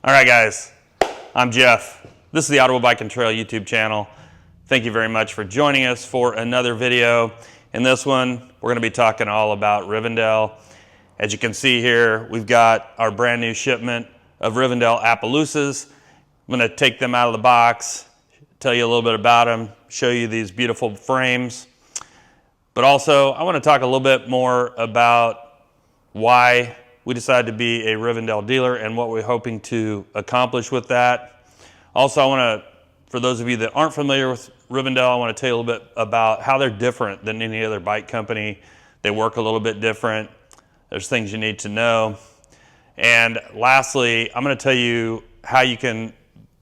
All right, guys, I'm Jeff. This is the Ottawa Bike and Trail YouTube channel. Thank you very much for joining us for another video. In this one, we're gonna be talking all about Rivendell. As you can see here, we've got our brand new shipment of Rivendell Appaloosas. I'm gonna take them out of the box, tell you a little bit about them, show you these beautiful frames. But also, I wanna talk a little bit more about why we decided to be a Rivendell dealer and what we're hoping to accomplish with that. Also, I want to, for those of you that aren't familiar with Rivendell, I want to tell you a little bit about how they're different than any other bike company. They work a little bit different. There's things you need to know. And lastly, I'm going to tell you how you can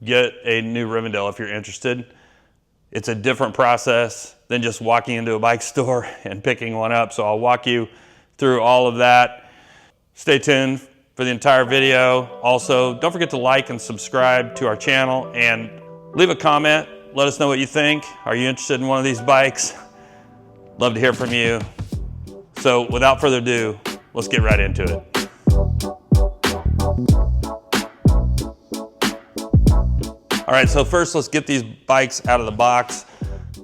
get a new Rivendell if you're interested. It's a different process than just walking into a bike store and picking one up. So I'll walk you through all of that. Stay tuned for the entire video. Also, don't forget to like and subscribe to our channel and leave a comment. Let us know what you think. Are you interested in one of these bikes? Love to hear from you. So without further ado, let's get right into it. All right, so first let's get these bikes out of the box.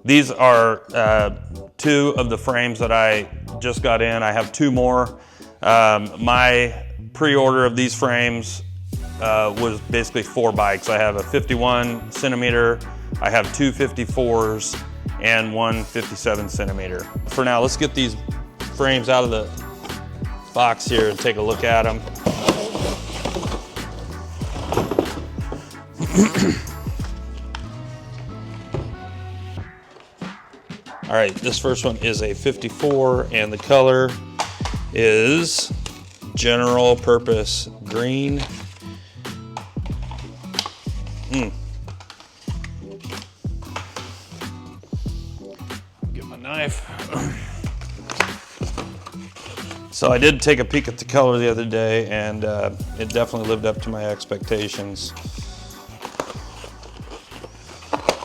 These are two of the frames that I just got in. I have two more. My pre-order of these frames was basically 4 bikes. I have a 51 centimeter, I have 2 54s, and one 57 centimeter. For now, let's get these frames out of the box here and take a look at them. All right, this first one is a 54 and the color is general purpose green. Get my knife. So I did take a peek at the color the other day, and it definitely lived up to my expectations.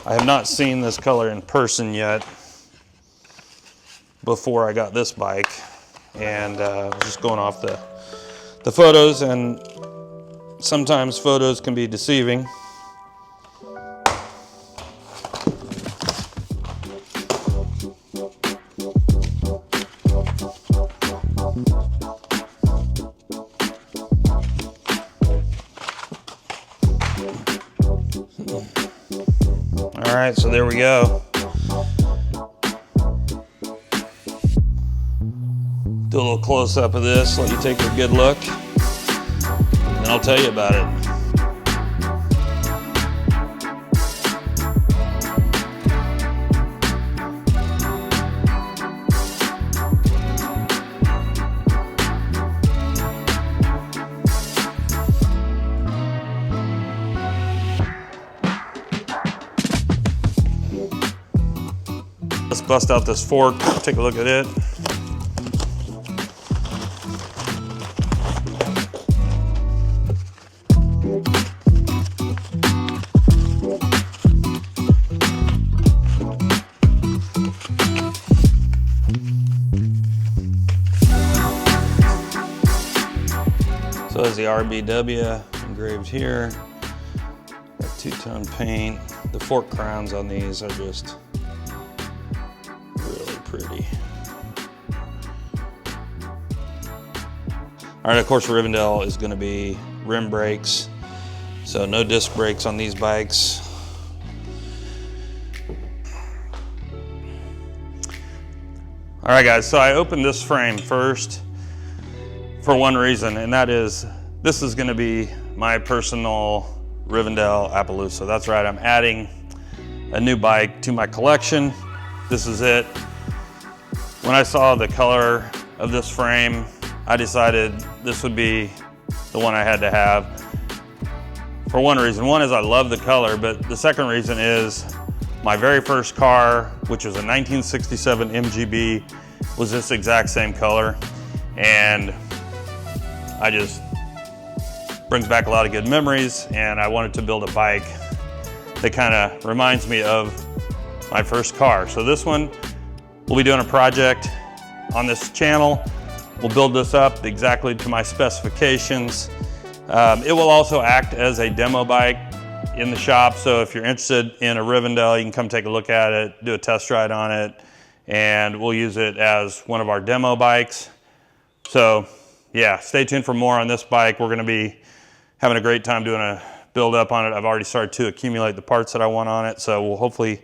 I have not seen this color in person yet before I got this bike. And just going off the photos, and sometimes photos can be deceiving. All right, so there we go. Do a little close up of this, let you take a good look, and I'll tell you about it. Let's bust out this fork, take a look at it. So there's the RBW engraved here. Got two-tone paint. The fork crowns on these are just really pretty. All right, of course, Rivendell is going to be rim brakes, so no disc brakes on these bikes. All right, guys, so I opened this frame first for one reason, and that is this is going to be my personal Rivendell Appaloosa. That's right, I'm adding a new bike to my collection. This is it. When I saw the color of this frame, I decided this would be the one I had to have for one reason. One is I love the color, but the second reason is my very first car, which was a 1967 MGB, was this exact same color, and I just brings back a lot of good memories, and I wanted to build a bike that kind of reminds me of my first car. So this one, we'll be doing a project on this channel. We'll build this up exactly to my specifications. It will also act as a demo bike in the shop. So if you're interested in a Rivendell, you can come take a look at it, do a test ride on it, and we'll use it as one of our demo bikes. So yeah, stay tuned for more on this bike. We're gonna be having a great time doing a build up on it. I've already started to accumulate the parts that I want on it. So we'll hopefully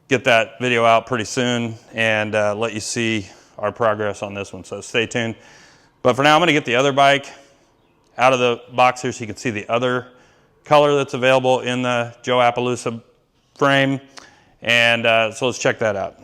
get that video out pretty soon and let you see our progress on this one. So stay tuned. But for now, I'm gonna get the other bike out of the box here so you can see the other color that's available in the Joe Appaloosa frame. And so let's check that out.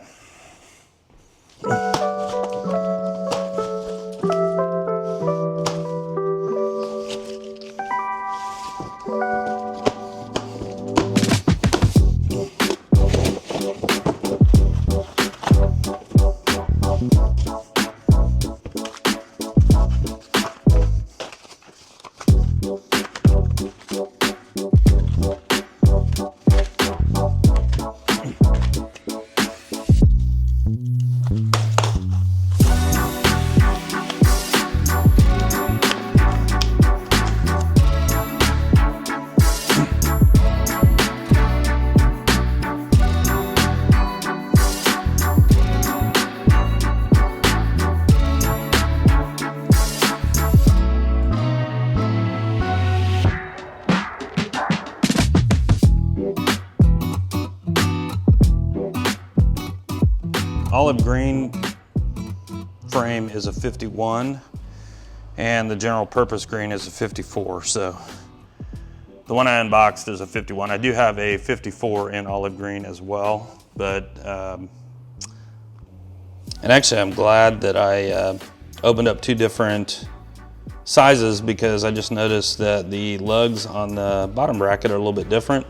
Olive green frame is a 51 and the general purpose green is a 54. So the one I unboxed is a 51. I do have a 54 in olive green as well, but and actually I'm glad that I opened up two different sizes, because I just noticed that the lugs on the bottom bracket are a little bit different.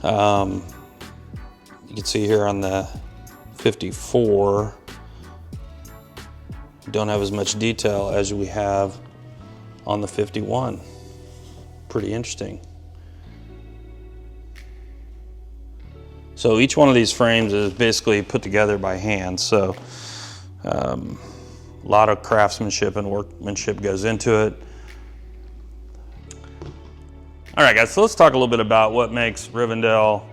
You can see here on the 54, don't have as much detail as we have on the 51. Pretty interesting. So each one of these frames is basically put together by hand. So a lot of craftsmanship and workmanship goes into it. All right, guys, so let's talk a little bit about what makes Rivendell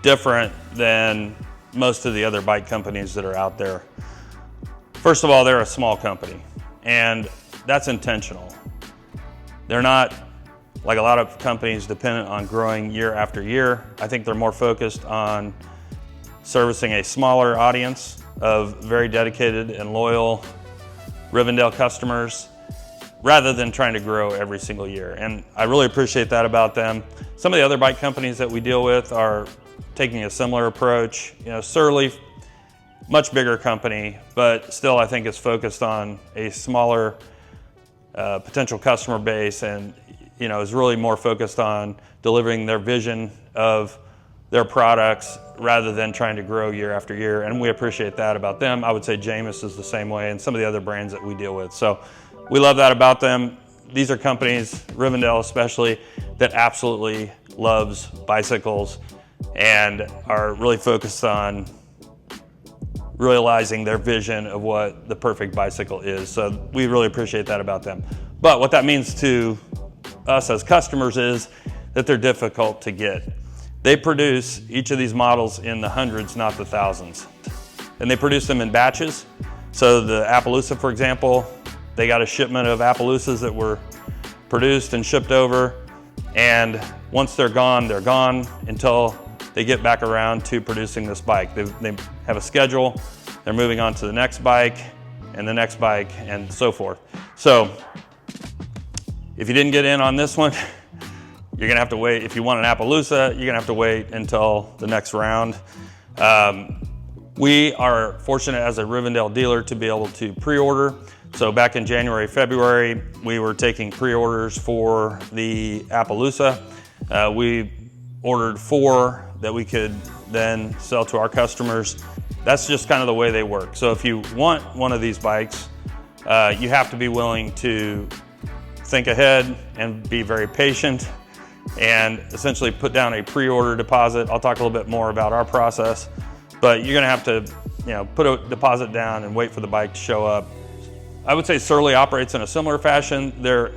different than most of the other bike companies that are out there. First of all, they're a small company, and that's intentional. They're not like a lot of companies dependent on growing year after year. I think they're more focused on servicing a smaller audience of very dedicated and loyal Rivendell customers, rather than trying to grow every single year. And I really appreciate that about them. Some of the other bike companies that we deal with are taking a similar approach. You know, Surly, much bigger company, but still I think is focused on a smaller potential customer base, and is really more focused on delivering their vision of their products rather than trying to grow year after year. And we appreciate that about them. I would say Jameis is the same way, and some of the other brands that we deal with. So we love that about them. These are companies, Rivendell especially, that absolutely loves bicycles and are really focused on realizing their vision of what the perfect bicycle is. So we really appreciate that about them. But what that means to us as customers is that they're difficult to get. They produce each of these models in the hundreds, not the thousands. And they produce them in batches. So the Appaloosa, for example, they got a shipment of Appaloosas that were produced and shipped over. And once they're gone until they get back around to producing this bike. They have a schedule, they're moving on to the next bike and the next bike and so forth. So if you didn't get in on this one, you're gonna have to wait. If you want an Appaloosa, you're gonna have to wait until the next round. We are fortunate as a Rivendell dealer to be able to pre-order. So back in January, February, we were taking pre-orders for the Appaloosa. We ordered 4 that we could then sell to our customers. That's just kind of the way they work. So if you want one of these bikes, you have to be willing to think ahead and be very patient and essentially put down a pre-order deposit. I'll talk a little bit more about our process, but you're gonna have to put a deposit down and wait for the bike to show up. I would say Surly operates in a similar fashion. They're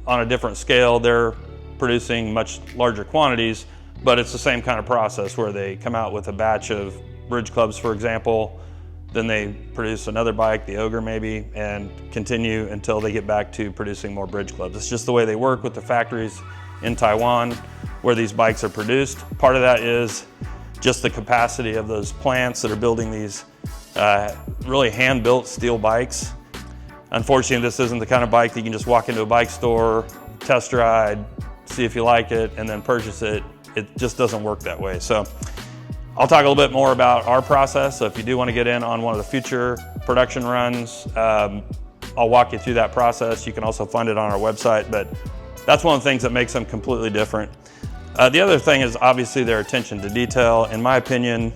on a different scale. They're producing much larger quantities, but it's the same kind of process where they come out with a batch of bridge clubs, for example, then they produce another bike, the Ogre maybe, and continue until they get back to producing more bridge clubs. It's just the way they work with the factories in Taiwan where these bikes are produced. Part of that is just the capacity of those plants that are building these really hand-built steel bikes. Unfortunately, this isn't the kind of bike that you can just walk into a bike store, test ride, see if you like it, and then purchase it. It just doesn't work that way. So I'll talk a little bit more about our process. So if you do want to get in on one of the future production runs, I'll walk you through that process. You can also find it on our website, but that's one of the things that makes them completely different. The other thing is obviously their attention to detail. In my opinion,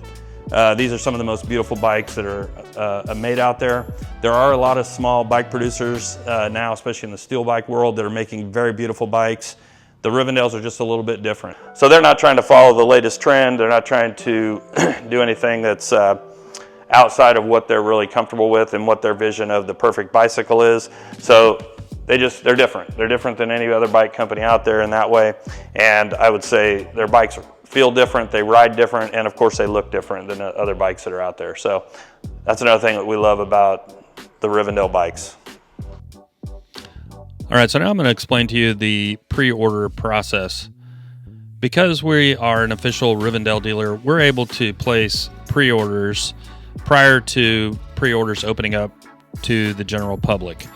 these are some of the most beautiful bikes that are made out there. There are a lot of small bike producers now, especially in the steel bike world, that are making very beautiful bikes. The Rivendells are just a little bit different. So they're not trying to follow the latest trend. They're not trying to do anything that's outside of what they're really comfortable with and what their vision of the perfect bicycle is. So they're different. They're different than any other bike company out there in that way. And I would say their bikes feel different, they ride different, and of course they look different than the other bikes that are out there. So that's another thing that we love about the Rivendell bikes. All right, so now I'm going to explain to you the pre-order process. Because we are an official Rivendell dealer, we're able to place pre-orders prior to pre-orders opening up to the general public.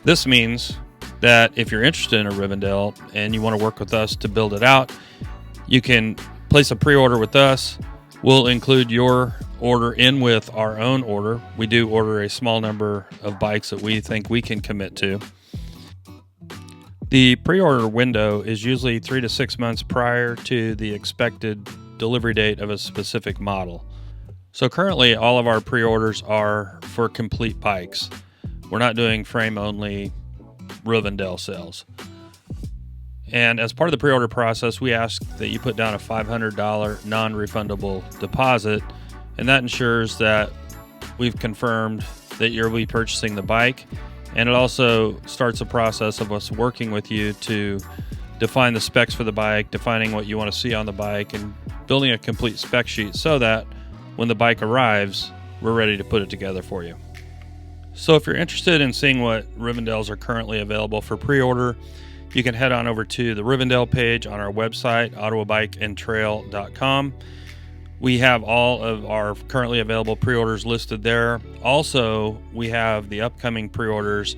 This means that if you're interested in a Rivendell and you want to work with us to build it out, you can place a pre-order with us. We'll include your order in with our own order. We do order a small number of bikes that we think we can commit to. The pre-order window is usually 3 to 6 months prior to the expected delivery date of a specific model. So currently all of our pre-orders are for complete bikes. We're not doing frame-only Rivendell sales. And as part of the pre-order process, we ask that you put down a $500 non-refundable deposit, and that ensures that we've confirmed that you'll be purchasing the bike. And it also starts a process of us working with you to define the specs for the bike, defining what you want to see on the bike, and building a complete spec sheet so that when the bike arrives, we're ready to put it together for you. So if you're interested in seeing what Rivendells are currently available for pre-order, you can head on over to the Rivendell page on our website, ottawabikeandtrail.com. We have all of our currently available pre-orders listed there. Also, we have the upcoming pre-orders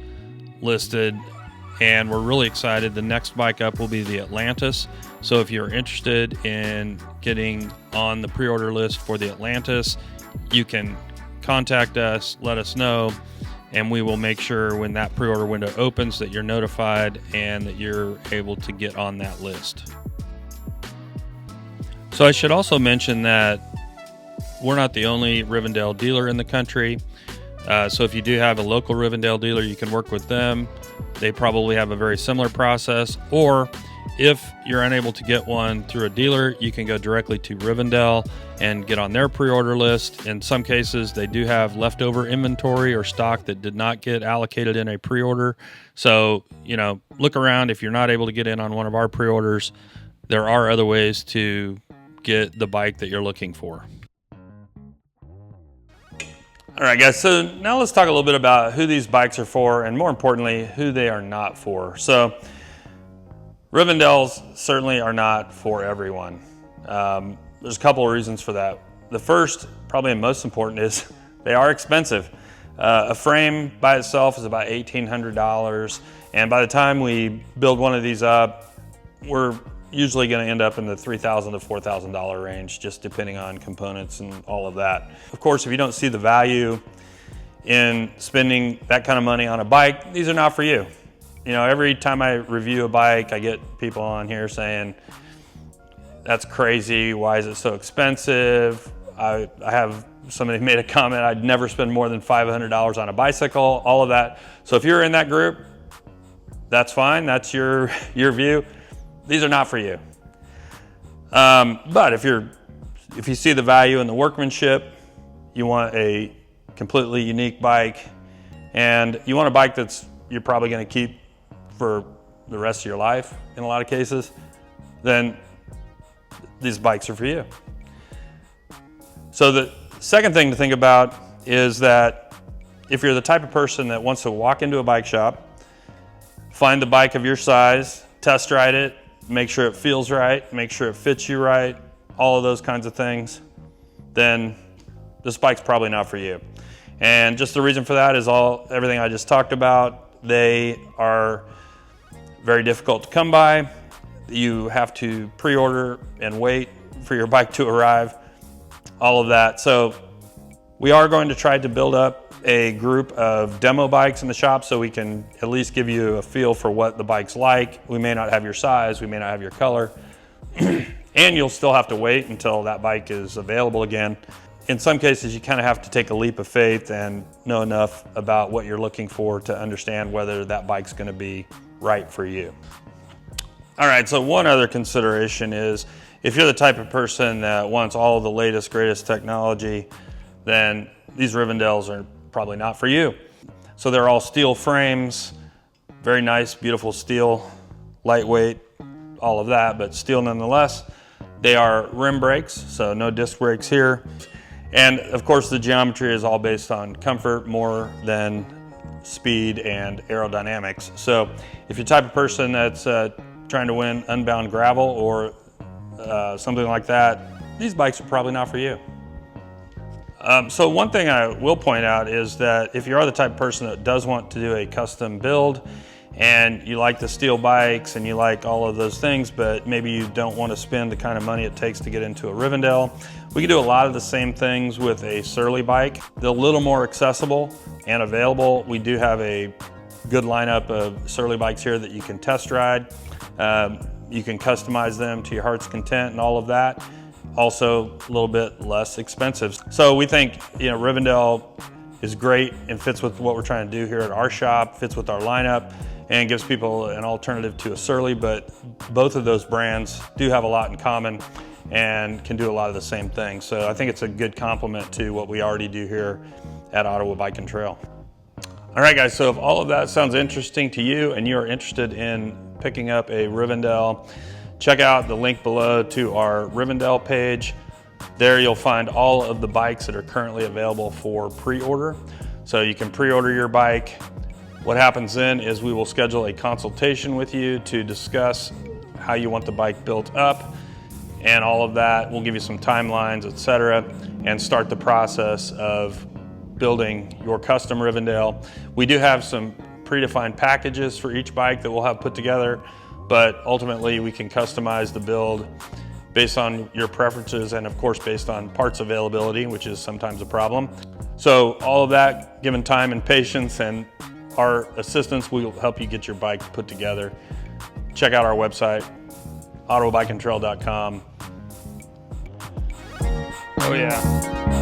listed, and we're really excited. The next bike up will be the Atlantis. So if you're interested in getting on the pre-order list for the Atlantis, you can contact us, let us know, and we will make sure when that pre-order window opens that you're notified and that you're able to get on that list. So I should also mention that we're not the only Rivendell dealer in the country. So if you do have a local Rivendell dealer, you can work with them. They probably have a very similar process. Or if you're unable to get one through a dealer, you can go directly to Rivendell and get on their pre-order list. In some cases, they do have leftover inventory or stock that did not get allocated in a pre-order. So, look around. If you're not able to get in on one of our pre-orders, there are other ways to get the bike that you're looking for. All right, guys, so now let's talk a little bit about who these bikes are for, and more importantly, who they are not for. So Rivendells certainly are not for everyone. There's a couple of reasons for that. The first, probably and most important, is they are expensive. A frame by itself is about $1,800, and by the time we build one of these up, we're usually going to end up in the $3,000 to $4,000 range, just depending on components and all of that. Of course, if you don't see the value in spending that kind of money on a bike, these are not for you. Every time I review a bike, I get people on here saying, that's crazy, why is it so expensive? I have somebody made a comment, I'd never spend more than $500 on a bicycle, all of that. So if you're in that group, that's fine, that's your view. These are not for you. But if you see the value in the workmanship, you want a completely unique bike, and you want a bike that's you're probably going to keep for the rest of your life in a lot of cases, then these bikes are for you. So the second thing to think about is that if you're the type of person that wants to walk into a bike shop, find the bike of your size, test ride it, make sure it feels right, make sure it fits you right, all of those kinds of things, then this bike's probably not for you. And just the reason for that is everything I just talked about. They are very difficult to come by. You have to pre-order and wait for your bike to arrive, all of that. So we are going to try to build up a group of demo bikes in the shop so we can at least give you a feel for what the bike's like. We may not have your size, we may not have your color, and you'll still have to wait until that bike is available again. In some cases, you kind of have to take a leap of faith and know enough about what you're looking for to understand whether that bike's going to be right for you. All right, so one other consideration is if you're the type of person that wants all of the latest, greatest technology, then these Rivendells are probably not for you. So they're all steel frames, very nice, beautiful steel, lightweight, all of that, but steel nonetheless. They are rim brakes, so no disc brakes here. And of course, the geometry is all based on comfort more than speed and aerodynamics. So if you're the type of person that's trying to win unbound gravel or something like that, these bikes are probably not for you. So one thing I will point out is that if you are the type of person that does want to do a custom build and you like the steel bikes and you like all of those things, but maybe you don't want to spend the kind of money it takes to get into a Rivendell, we can do a lot of the same things with a Surly bike. They're a little more accessible and available. We do have a good lineup of Surly bikes here that you can test ride. You can customize them to your heart's content and all of that. Also a little bit less expensive. So we think, Rivendell is great and fits with what we're trying to do here at our shop, fits with our lineup, and gives people an alternative to a Surly, but both of those brands do have a lot in common and can do a lot of the same things. So I think it's a good complement to what we already do here at Ottawa Bike and Trail. All right, guys, so if all of that sounds interesting to you and you're interested in picking up a Rivendell, check out the link below to our Rivendell page. There you'll find all of the bikes that are currently available for pre-order. So you can pre-order your bike. What happens then is we will schedule a consultation with you to discuss how you want the bike built up and all of that. We'll give you some timelines, etc., and start the process of building your custom Rivendell. We do have some predefined packages for each bike that we'll have put together, but ultimately we can customize the build based on your preferences and of course based on parts availability, which is sometimes a problem. So all of that, given time and patience and our assistance, we will help you get your bike put together. Check out our website, ottawabikeandtrail.com. Oh yeah.